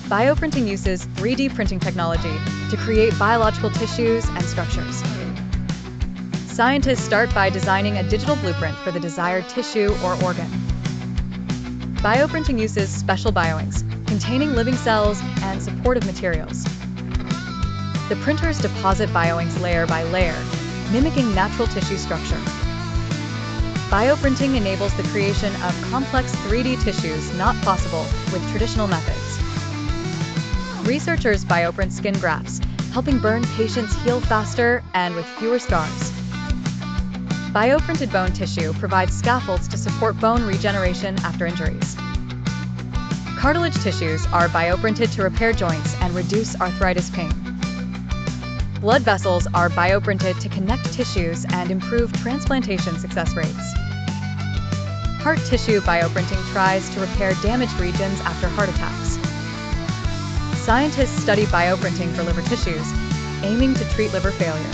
Bioprinting uses 3D printing technology to create biological tissues and structures. Scientists start by designing a digital blueprint for the desired tissue or organ. Bioprinting uses special bioinks containing living cells and supportive materials. The printers deposit bioinks layer by layer, mimicking natural tissue structure. Bioprinting enables the creation of complex 3D tissues not possible with traditional methods. Researchers bioprint skin grafts, helping burn patients heal faster and with fewer scars. Bioprinted bone tissue provides scaffolds to support bone regeneration after injuries. Cartilage tissues are bioprinted to repair joints and reduce arthritis pain. Blood vessels are bioprinted to connect tissues and improve transplantation success rates. Heart tissue bioprinting tries to repair damaged regions after heart attacks. Scientists study bioprinting for liver tissues, aiming to treat liver failure.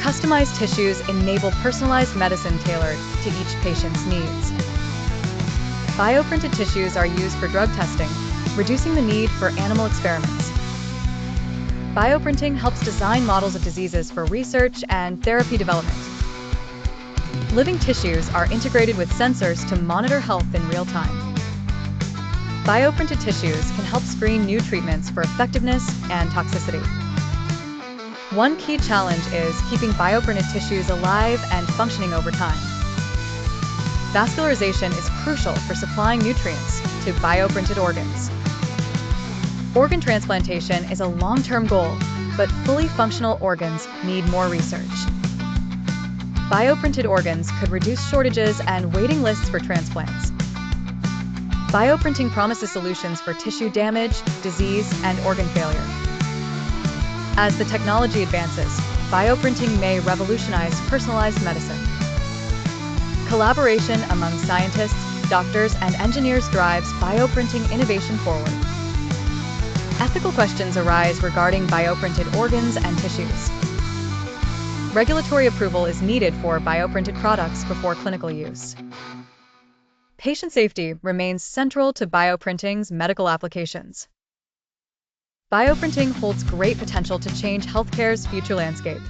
Customized tissues enable personalized medicine tailored to each patient's needs. Bioprinted tissues are used for drug testing, reducing the need for animal experiments. Bioprinting helps design models of diseases for research and therapy development. Living tissues are integrated with sensors to monitor health in real time. Bioprinted tissues can help screen new treatments for effectiveness and toxicity. One key challenge is keeping bioprinted tissues alive and functioning over time. Vascularization is crucial for supplying nutrients to bioprinted organs. Organ transplantation is a long-term goal, but fully functional organs need more research. Bioprinted organs could reduce shortages and waiting lists for transplants. Bioprinting promises solutions for tissue damage, disease, and organ failure. As the technology advances, bioprinting may revolutionize personalized medicine. Collaboration among scientists, doctors, and engineers drives bioprinting innovation forward. Ethical questions arise regarding bioprinted organs and tissues. Regulatory approval is needed for bioprinted products before clinical use. Patient safety remains central to bioprinting's medical applications. Bioprinting holds great potential to change healthcare's future landscape.